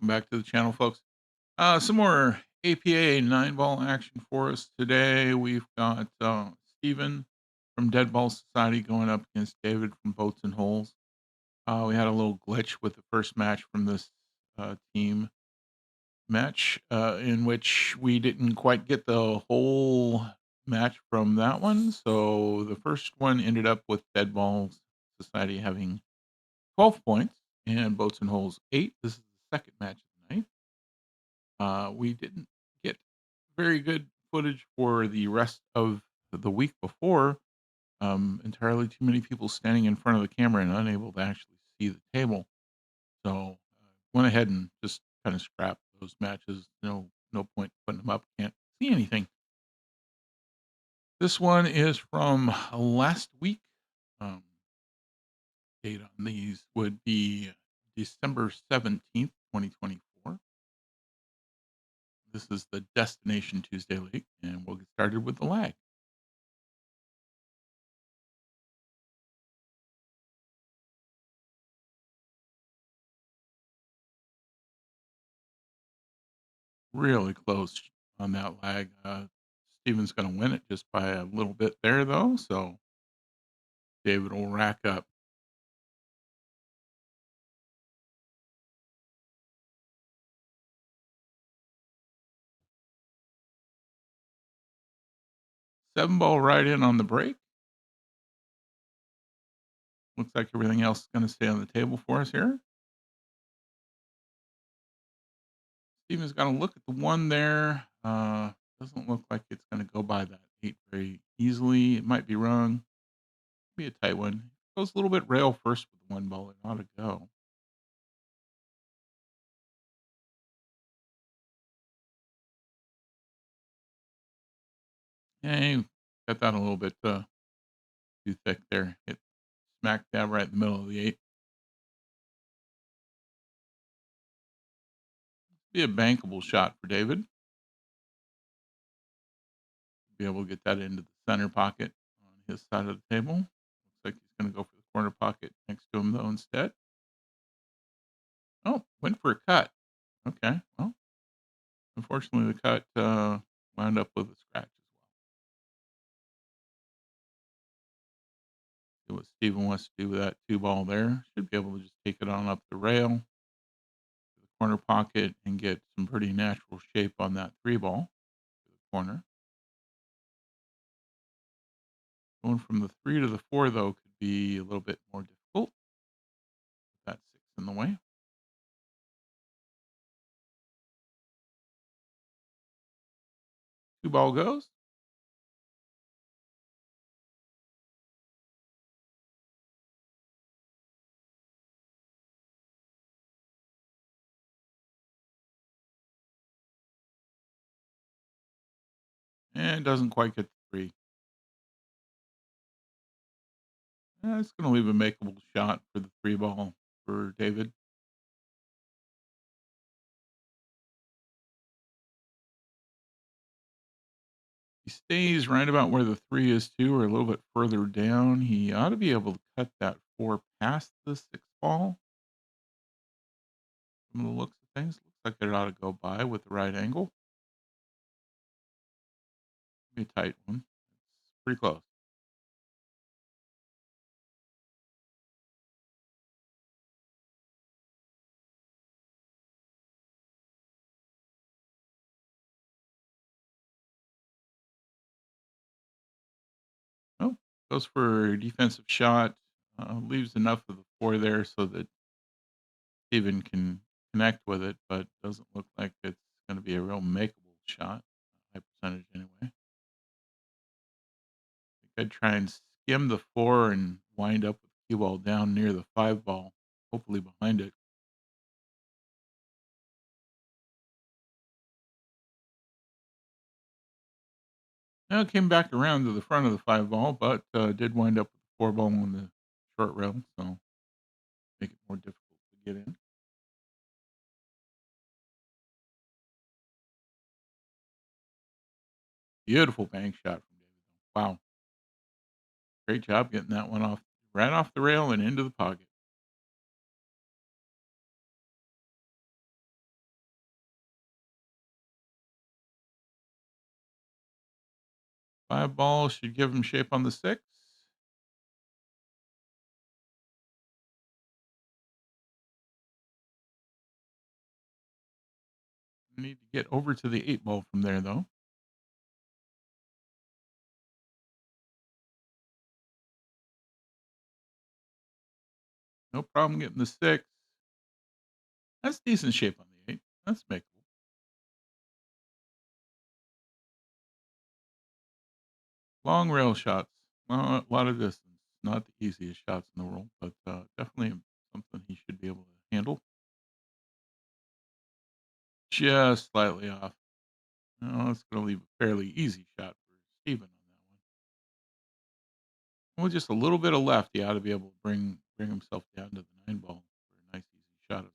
Welcome back to the channel, folks. Some more APA 9-ball action for us today. We've got Steven from Dead Ball Society going up against David from Boats and Holes. We had a little glitch with the first match from this team match, in which we didn't quite get the whole match from that one. So the first one ended up with Dead Ball Society having 12 points and Boats and Holes 8. This is the second match of the night. We didn't get very good footage for the rest of the week before. Entirely too many people standing in front of the camera and unable to actually see the table. So went ahead and just kind of scrapped those matches. No point putting them up. Can't see anything. This one is from last week. Um, Date on these would be December 17th, 2024. This is the Destination Tuesday League, and we'll get started with the lag. Really close on that lag. Steven's going to win it just by a little bit there, though. So David will rack up 7-ball right in on the break. Looks like everything else is going to stay on the table for us here. Steven's got to look at the one there. Doesn't look like it's going to go by that 8 very easily. It might be wrong. Be a tight one. Goes a little bit rail first with the 1 ball. It ought to go. Hey, got that a little bit too thick there. Hit smack dab right in the middle of the 8. Be a bankable shot for David. Be able to get that into the center pocket on his side of the table. Looks like he's going to go for the corner pocket next to him, though, instead. Oh, went for a cut. Okay. Well, unfortunately, the cut wound up with a scratch as well. See what Steven wants to do with that 2-ball there. Should be able to just take it on up the rail to the corner pocket and get some pretty natural shape on that 3-ball to the corner. Going from the 3 to the 4, though, could be a little bit more difficult. That 6 in the way. 2-ball goes. And doesn't quite get the 3. It's gonna leave a makeable shot for the 3-ball for David. He stays right about where the 3 is too, or a little bit further down. He ought to be able to cut that 4 past the 6-ball from the looks of things. Looks like it ought to go by with the right angle. Be a tight one. It's pretty close. Oh, goes for a defensive shot. Leaves enough of the 4 there so that Steven can connect with it, but doesn't look like it's gonna be a real makeable shot. High percentage anyway. I'd try and skim the 4 and wind up with the cue ball down near the 5-ball, hopefully behind it. Now it came back around to the front of the 5-ball, but did wind up with the 4-ball on the short rail, so make it more difficult to get in. Beautiful bank shot from David. Wow, great job getting that one off right off the rail and into the pocket. 5 balls should give him shape on the 6. Need to get over to the 8 ball from there, though. No problem getting the 6. That's decent shape on the 8. That's makeable. Long rail shots, a lot of distance. Not the easiest shots in the world, but definitely something he should be able to handle. Just slightly off. No, it's going to leave a fairly easy shot for Steven on that one. Well, just a little bit of left, he ought to be able to bring himself down to the 9 ball for a nice easy shot as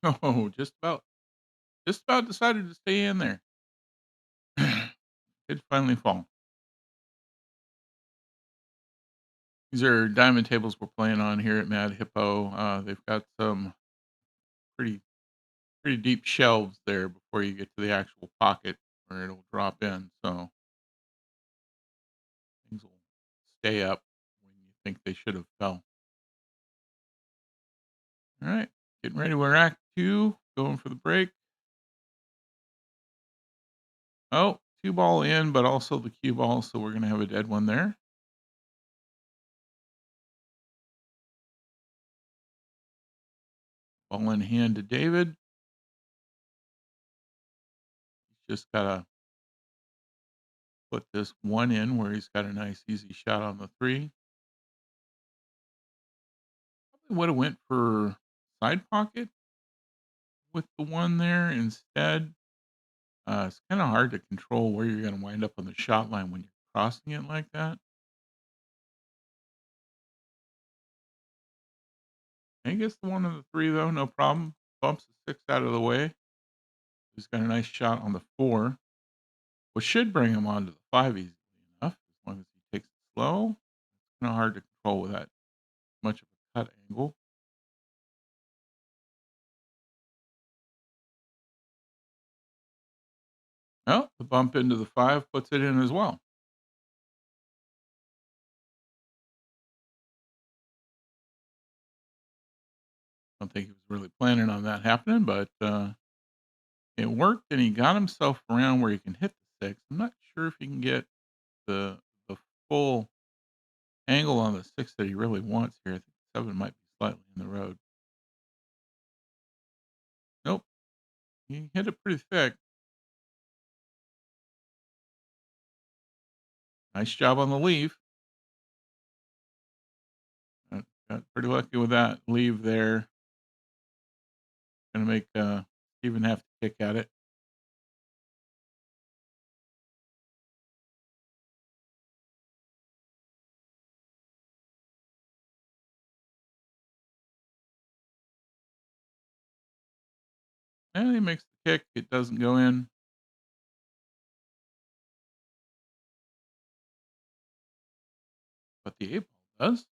well. Oh, just about decided to stay in there. Did finally fall. These are diamond tables we're playing on here at Mad Hippo. They've got some pretty pretty deep shelves there before you get to the actual pocket where it'll drop in, so things will stay up when you think they should have fell. All right, getting ready. We're Act 2, going for the break. Oh, 2 ball in, but also the cue ball, so we're gonna have a dead one there. Ball in hand to David. He's just gotta put this one in where he's got a nice easy shot on the 3. Probably would have went for side pocket with the 1 there instead. It's kinda hard to control where you're gonna wind up on the shot line when you're crossing it like that. He gets the 1 and the 3 though, no problem. Bumps the 6 out of the way. He's got a nice shot on the 4, which should bring him onto the 5 easily enough as long as he takes it slow. Kinda hard to control with that much of a cut angle. Oh, the bump into the 5 puts it in as well. Don't think he was really planning on that happening, but, it worked, and he got himself around where he can hit the 6. I'm not sure if he can get the full angle on the 6 that he really wants here. I think 7 might be slightly in the road. Nope, he hit it pretty thick. Nice job on the leave. Got pretty lucky with that leave there. Gonna make, Steven have to kick at it. And he makes the kick, it doesn't go in, but the 8 ball does.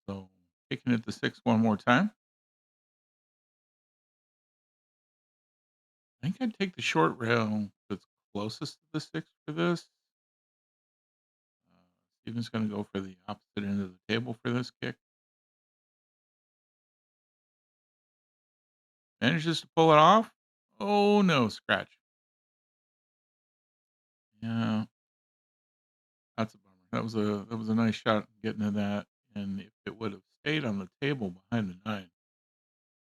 So, kicking it to 6 one more time. I think I'd take the short rail that's closest to the 6 for this. Steven's gonna go for the opposite end of the table for this kick. Manages to pull it off. Oh, no, scratch. Yeah, that's a bummer. That was a nice shot getting to that, and if it would have stayed on the table behind the 9,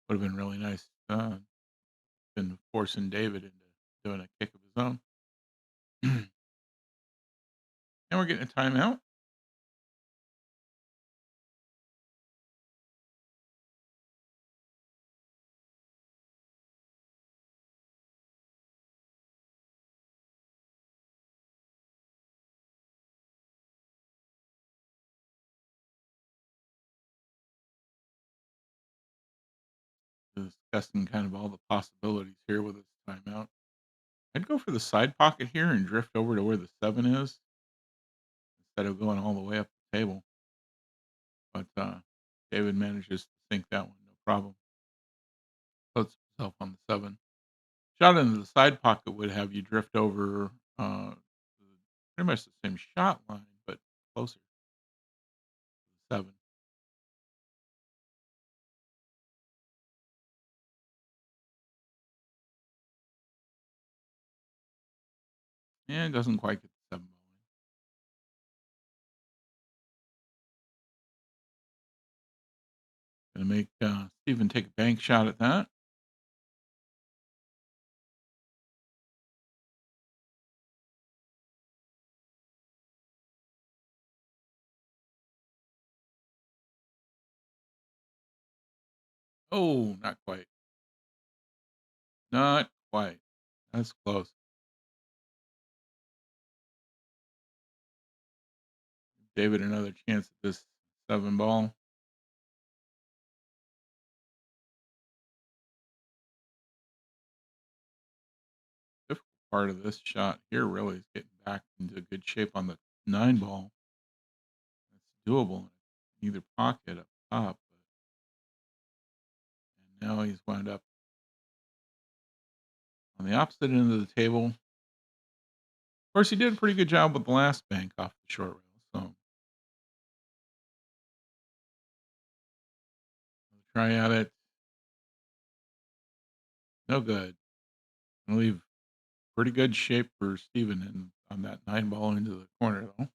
would have been really nice. Been forcing David into doing a kick of his own. And we're getting a timeout. Discussing kind of all the possibilities here with this timeout. I'd go for the side pocket here and drift over to where the 7 is instead of going all the way up the table. But, David manages to sink that one, no problem. Puts himself on the 7. Shot into the side pocket would have you drift over, pretty much the same shot line, but closer to the 7. And doesn't quite get the 7 ball in. Gonna make, Steven take a bank shot at that. Oh, not quite. Not quite. That's close. David another chance at this 7 ball. Difficult part of this shot here really is getting back into good shape on the 9 ball. It's doable in either pocket up top, and now he's wound up on the opposite end of the table. Of course, he did a pretty good job with the last bank off the short rail, so we'll try at it. No good. Gonna leave pretty good shape for Steven in on that 9 ball into the corner, though.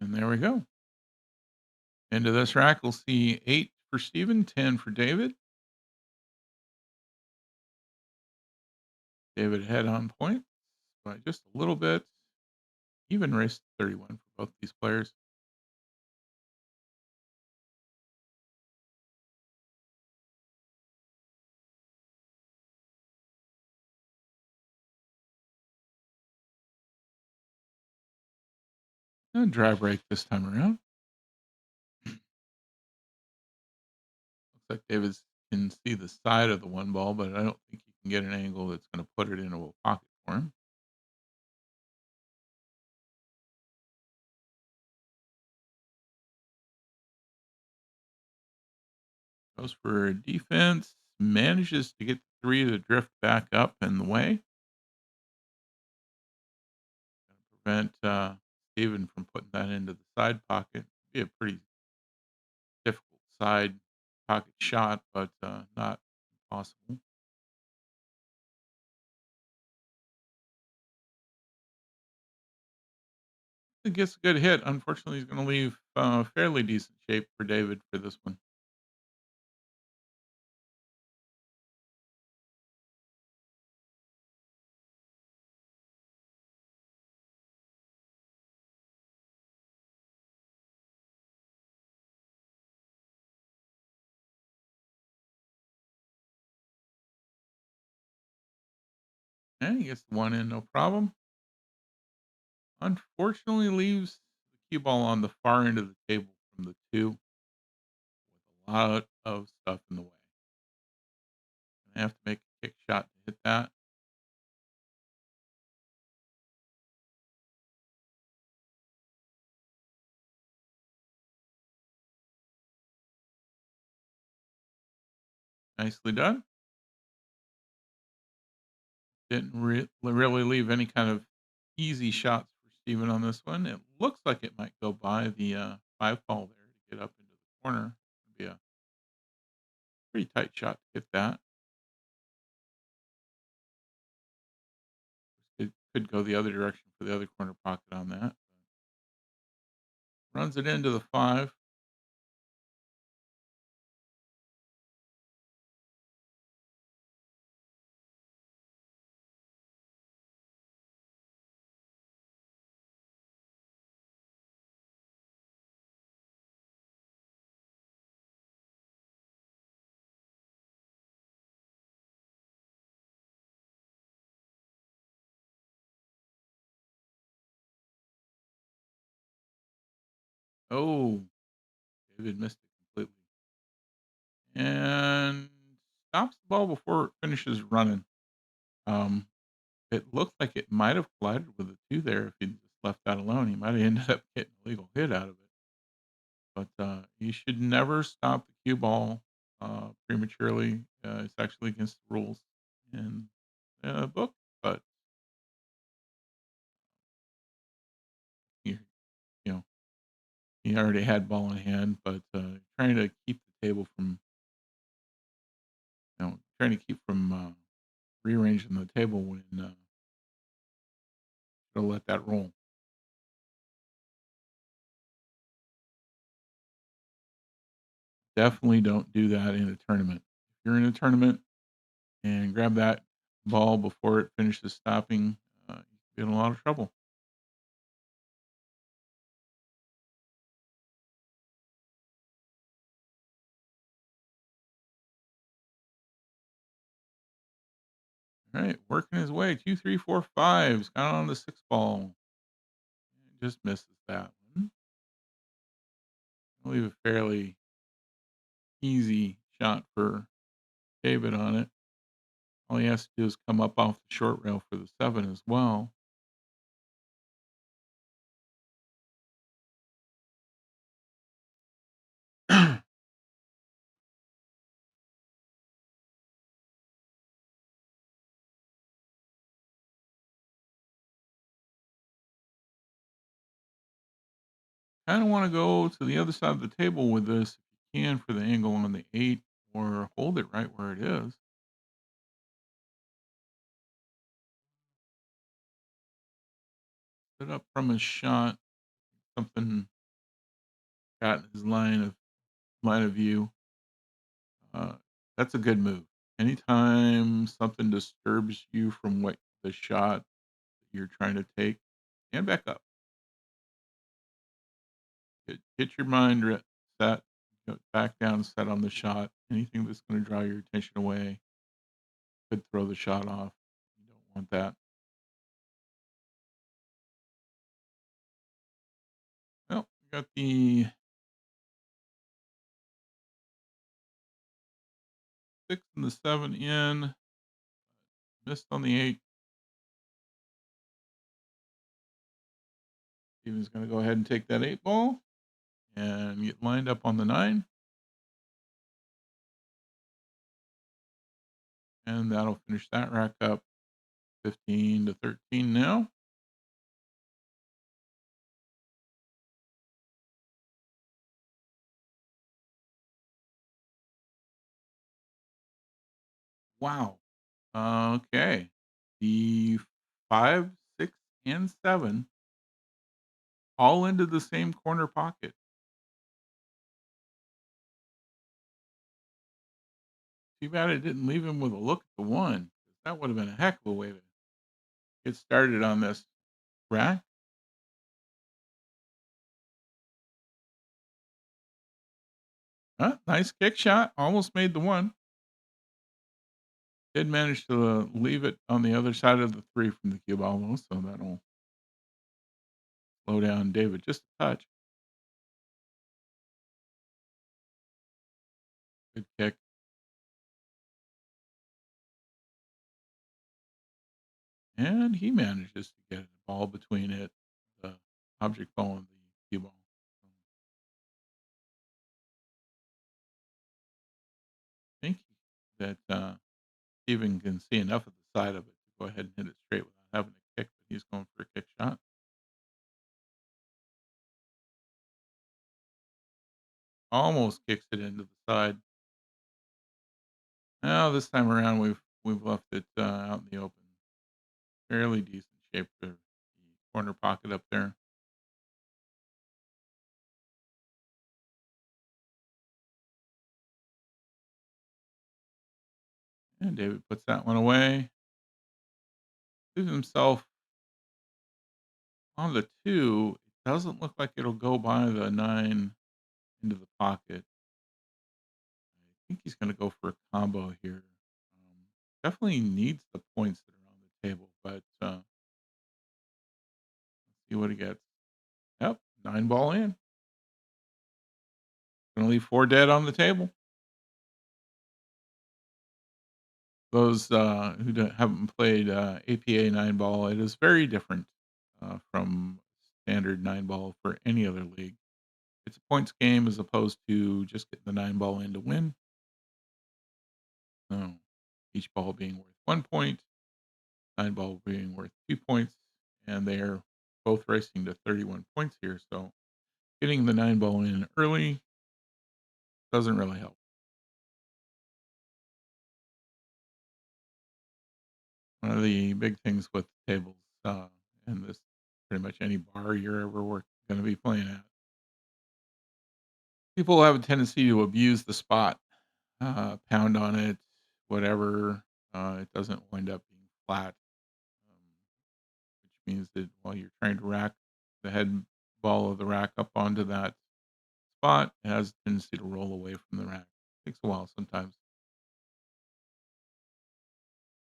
And there we go. Into this rack, we'll see 8 for Steven, 10 for David. David ahead on point by just a little bit. Even race 31 for both these players. And dry break this time around. Looks like Davis can see the side of the 1 ball, but I don't think he can get an angle that's gonna put it into a pocket for him. Goes for defense, manages to get 3 to drift back up in the way. Gonna prevent, Steven from putting that into the side pocket. Be a pretty difficult side pocket shot, but, not impossible. It gets a good hit. Unfortunately, he's gonna leave, fairly decent shape for David for this one. And he gets the 1 in, no problem. Unfortunately, leaves the cue ball on the far end of the table from the 2 with a lot of stuff in the way. Gonna have to make a kick shot to hit that. Nicely done. Didn't really leave any kind of easy shots for Steven on this one. It looks like it might go by the, 5 ball there to get up into the corner. Be a pretty tight shot to hit that. It could go the other direction for the other corner pocket on that. Runs it into the 5. Oh, David missed it completely. And stops the ball before it finishes running. Um, it looked like it might have collided with a 2 there if he just left that alone. He might have ended up getting a legal hit out of it. But, you should never stop the cue ball, prematurely. It's actually against the rules in the book, but you you know, he already had ball in hand, but, trying to keep the table from trying to keep from, rearranging the table when, he'll let that roll. Definitely don't do that in a tournament. If you're in a tournament and grab that ball before it finishes stopping, you get in a lot of trouble. All right, working his way 2, 3, 4, 5. He's got on the 6 ball. Just misses that one. I'll leave a fairly easy shot for David on it. All he has to do is come up off the short rail for the 7 as well. Kinda wanna go to the other side of the table with this if you can for the angle on the 8 or hold it right where it is. Set up from his shot, something got in his line of view. Uh, that's a good move. Anytime something disturbs you from what the shot that you're trying to take, stand back up. Get your mind set, go back down, set on the shot. Anything that's going to draw your attention away could throw the shot off. You don't want that. Well, we got the 6 and the 7 in, missed on the 8. Steven's going to go ahead and take that 8 ball and get lined up on the 9. And that'll finish that rack up 15-13 now. Wow. Okay. The 5, 6, and 7 all into the same corner pocket. Too bad it didn't leave him with a look at the 1. That would have been a heck of a way to get started on this rack. Nice kick shot. Almost made the 1. Did manage to leave it on the other side of the 3 from the cue ball, though, so that'll slow down David just a touch. Good kick. And he manages to get a ball between it, the object ball and the cue ball. I think that Steven can see enough of the side of it to go ahead and hit it straight without having to kick, but he's going for a kick shot. Almost kicks it into the side. Now this time around, we've left it out in the open. Fairly decent shape for the corner pocket up there. And David puts that one away. Leaves himself on the 2. It doesn't look like it'll go by the 9 into the pocket. I think he's going to go for a combo here. Definitely needs the points that are on the table, but see what he gets. Yep, 9 ball in. Gonna leave 4 dead on the table. Those, who haven't played, APA 9 ball, it is very different, from standard 9 ball for any other league. It's a points game as opposed to just getting the 9 ball in to win. So, each ball being worth 1 point, 9 ball being worth 2 points, and they're both racing to 31 points here, so getting the 9 ball in early doesn't really help. One of the big things with tables, and this pretty much any bar you're ever gonna be playing at, people have a tendency to abuse the spot, pound on it, whatever, it doesn't wind up being flat, which means that while you're trying to rack the head ball of the rack up onto that spot, it has a tendency to roll away from the rack. Takes a while sometimes.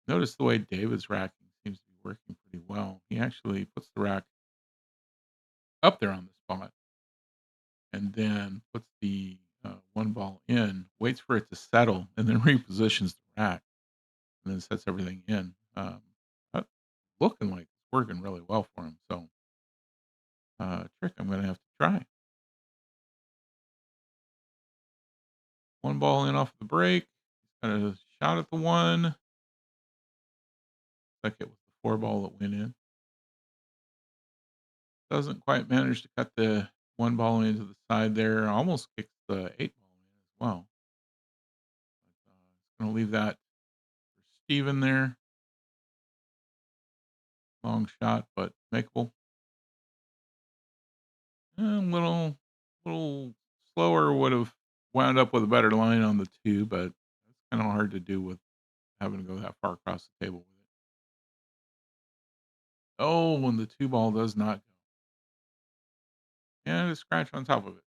Notice the way David's racking seems to be working pretty well. He actually puts the rack up there on the spot and then puts the, 1 ball in, waits for it to settle, and then repositions the rack, and then sets everything in. That's looking like it's working really well for him, so, trick I'm gonna have to try. 1 ball in off the break, got a shot at the 1, like it was the 4 ball that went in. Doesn't quite manage to cut the 1 ball into the side there, almost kicks the 8 ball in as well. But, gonna leave that for Steven there. Long shot, but makeable. A little slower would've wound up with a better line on the 2, but it's kinda hard to do with having to go that far across the table with it. Oh, when the 2 ball does not go. And a scratch on top of it.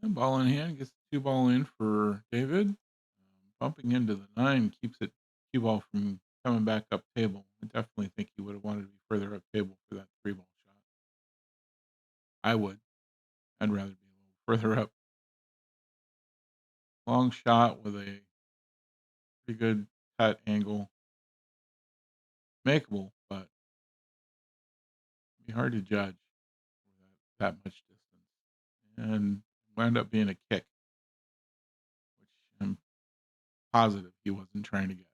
And ball in hand gets the 2 ball in for David. Bumping into the 9 keeps it cue ball from coming back up table. I definitely think he would have wanted to be further up table for that 3 ball shot. I would. I'd rather be a little further up. Long shot with a pretty good cut angle. Makeable, but be hard to judge for that much distance. And wound up being a kick, which I'm positive he wasn't trying to get.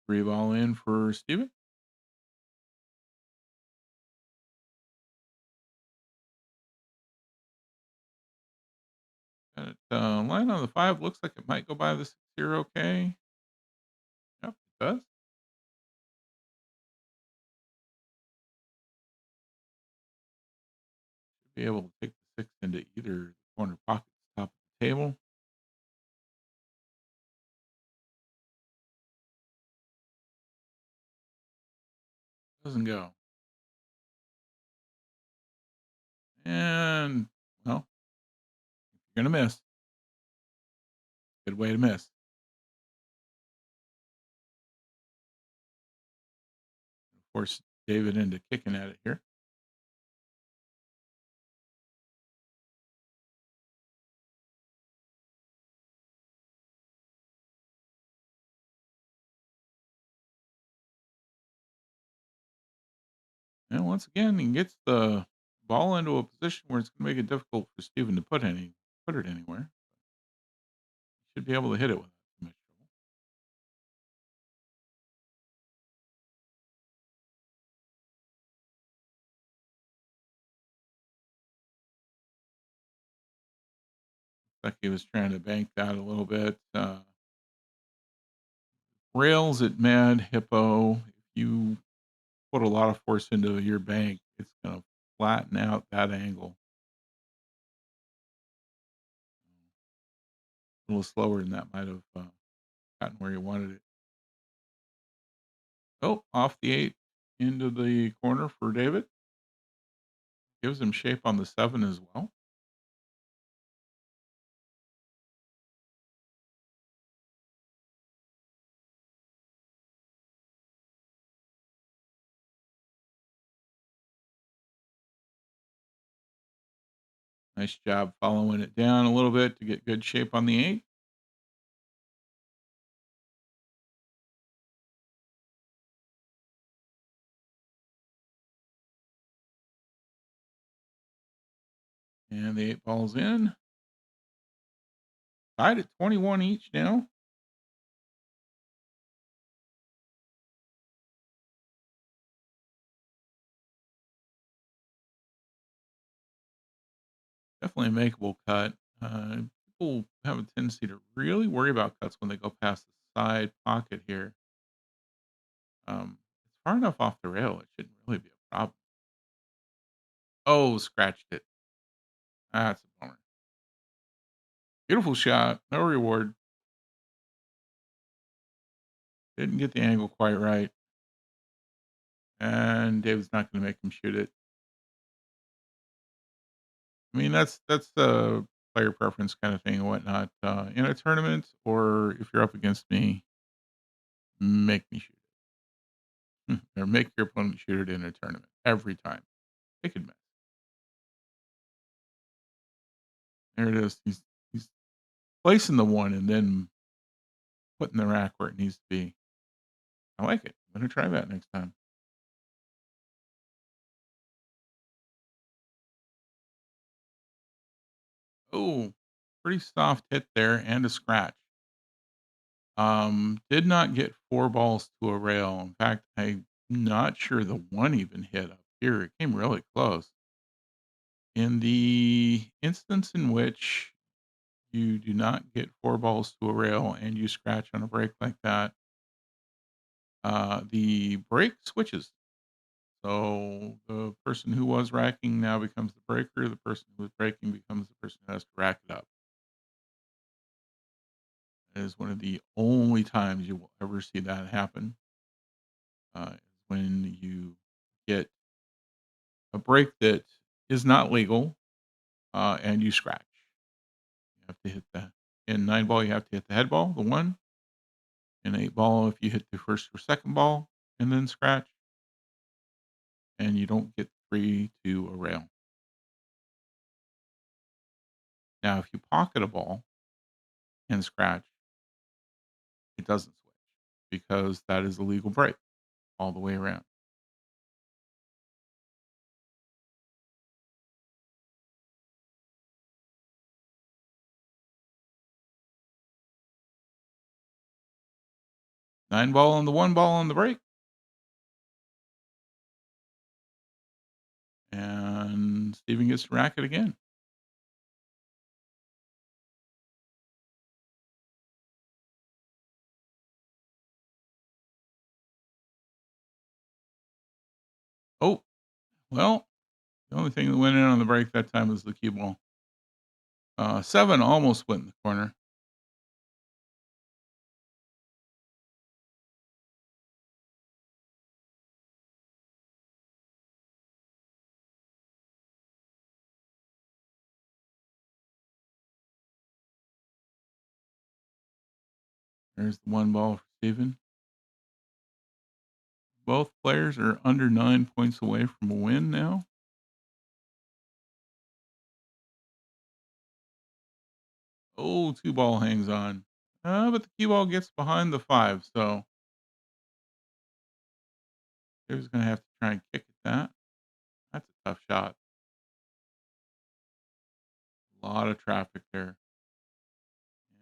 3 ball in for Steven. Got it, line on the 5 looks like it might go by the 6 here okay. Yep, it does. Should be able to take the 6 into either corner pockets, top of the table. Doesn't go. And, well, you're gonna miss. Good way to miss. Force David into kicking at it here. And once again, he gets the ball into a position where it's gonna make it difficult for Steven to put it anywhere. Should be able to hit it without too much trouble. Like he was trying to bank that a little bit. Rails at Mad Hippo, if you put a lot of force into your bank, it's gonna flatten out that angle. A little slower than that might have, gotten where you wanted it. Oh, off the 8. into the corner for David. Gives him shape on the 7 as well. Nice job following it down a little bit to get good shape on the 8. And the 8 ball's in. Tied at 21 each now. Definitely a makeable cut. People have a tendency to really worry about cuts when they go past the side pocket here. It's far enough off the rail, it shouldn't really be a problem. Oh, scratched it. That's a bummer. Beautiful shot. No reward. Didn't get the angle quite right. And David's not going to make him shoot it. I mean, that's the player preference kind of thing and whatnot. In a tournament, or if you're up against me, make me shoot it, or make your opponent shoot it in a tournament every time. They could miss. There it is. He's placing the one and then putting the rack where it needs to be. I like it. I'm gonna try that next time. Oh, pretty soft hit there and a scratch. Did not get 4 balls to a rail. In fact, I'm not sure the one even hit up here. It came really close. In the instance in which you do not get 4 balls to a rail and you scratch on a break like that, the break switches. So the person who was racking now becomes the breaker. The person who was breaking becomes the person who has to rack it up. It is one of the only times you will ever see that happen. Is when you get a break that is not legal, and you scratch. You have to hit the in 9 ball, you have to hit the head ball, the 1. In 8 ball, if you hit the first or second ball and then scratch, and you don't get 3 to a rail. Now, if you pocket a ball and scratch, it doesn't switch because that is a legal break all the way around. 9 ball on the 1 ball on the break, and Steven gets to rack it again. Oh, well, the only thing that went in on the break that time was the cue ball. 7 almost went in the corner. There's the 1 ball for Steven. Both players are under 9 points away from a win now. Oh, 2 ball hangs on. But the cue ball gets behind the 5, so Steven's gonna have to try and kick at that. That's a tough shot. A lot of traffic there,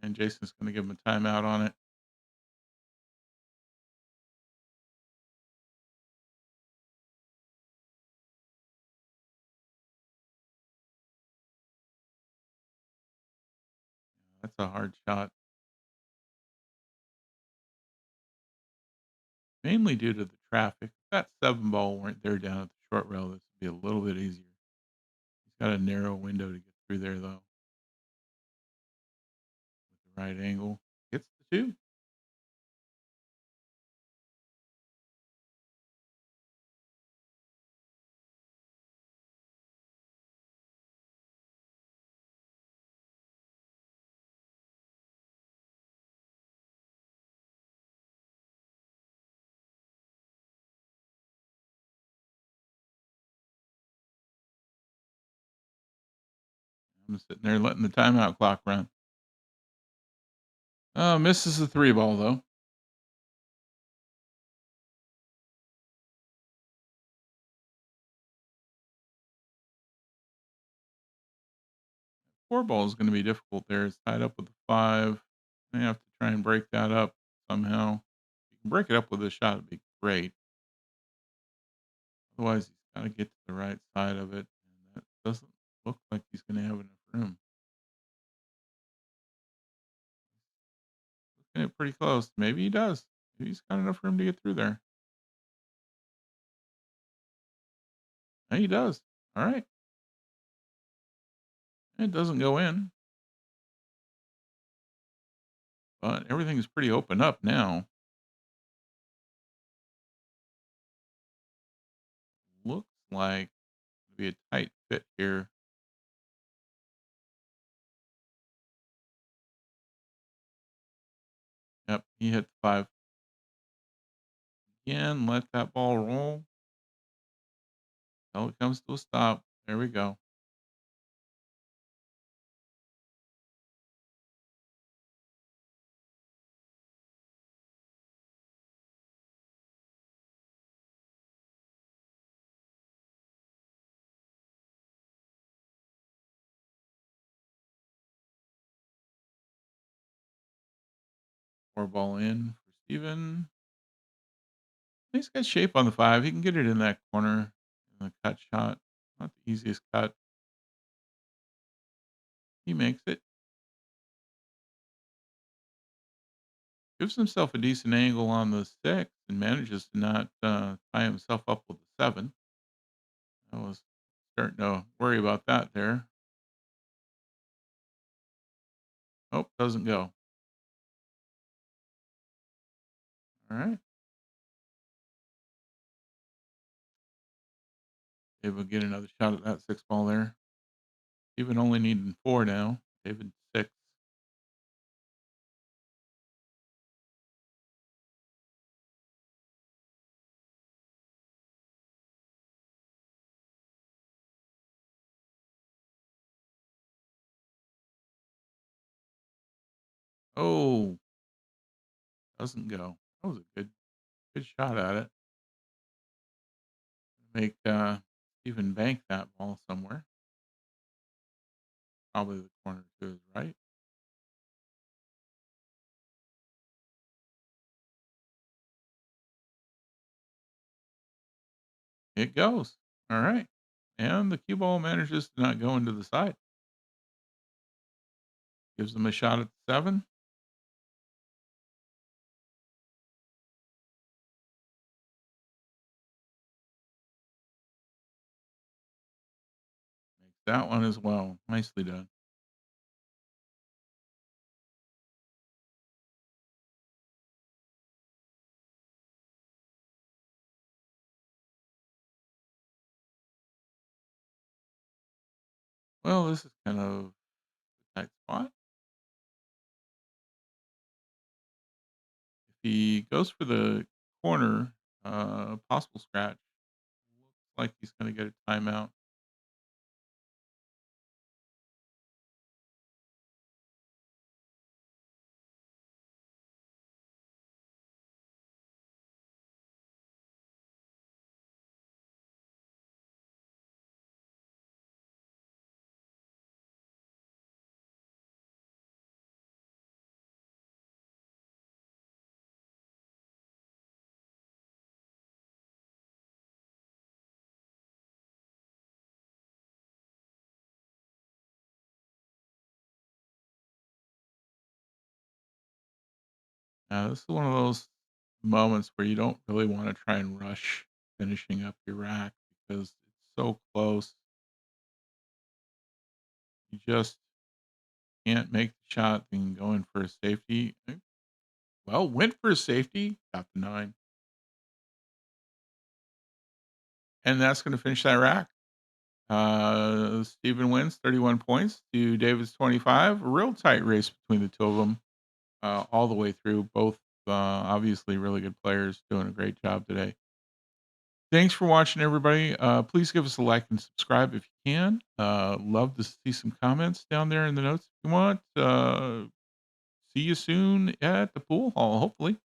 and Jason's gonna give him a timeout on it. That's a hard shot, mainly due to the traffic. If that 7 ball weren't there down at the short rail, this would be a little bit easier. He's got a narrow window to get through there, though, with the right angle. Gets the 2. I'm sitting there letting the timeout clock run. Misses the 3 ball, though. 4 ball is gonna be difficult there. It's tied up with a 5. I have to try and break that up somehow. If you can break it up with a shot, it'd be great. Otherwise, he's gotta get to the right side of it, and that doesn't look like he's gonna have enough room. Looking at pretty close. Maybe he does. Maybe he's got enough room to get through there. Yeah, he does. All right. It doesn't go in, but everything's pretty open up now. Looks like it'll be a tight fit here. Yep, he hit 5 again. Let that ball roll till it comes to a stop. There we go. Four ball in for Steven. He's got shape on the 5. He can get it in that corner in the cut shot. Not the easiest cut. He makes it. Gives himself a decent angle on the 6 and manages to not tie himself up with the 7. I was starting to worry about that there. Oh, doesn't go. All right. David will get another shot at that 6 ball there. Even only needing 4 now. David 6. Oh, doesn't go. That was a good shot at it. Make Steven bank that ball somewhere. Probably the corner to his right. It goes. All right. And the cue ball manages to not go into the side. Gives them a shot at the 7. Makes that one as well. Nicely done. Well, this is kind of a tight spot. If he goes for the corner, possible scratch, looks like he's going to get a timeout. This is one of those moments where you don't really want to try and rush finishing up your rack because it's so close. You just can't make the shot and go in for a safety. Well, went for a safety, got the 9. And that's going to finish that rack. Steven wins 31 points to David's 25. A real tight race between the two of them all the way through. Both obviously really good players doing a great job today. Thanks for watching, everybody. Please give us a like and subscribe if you can. Love to see some comments down there in the notes if you want. See you soon at the pool hall, hopefully.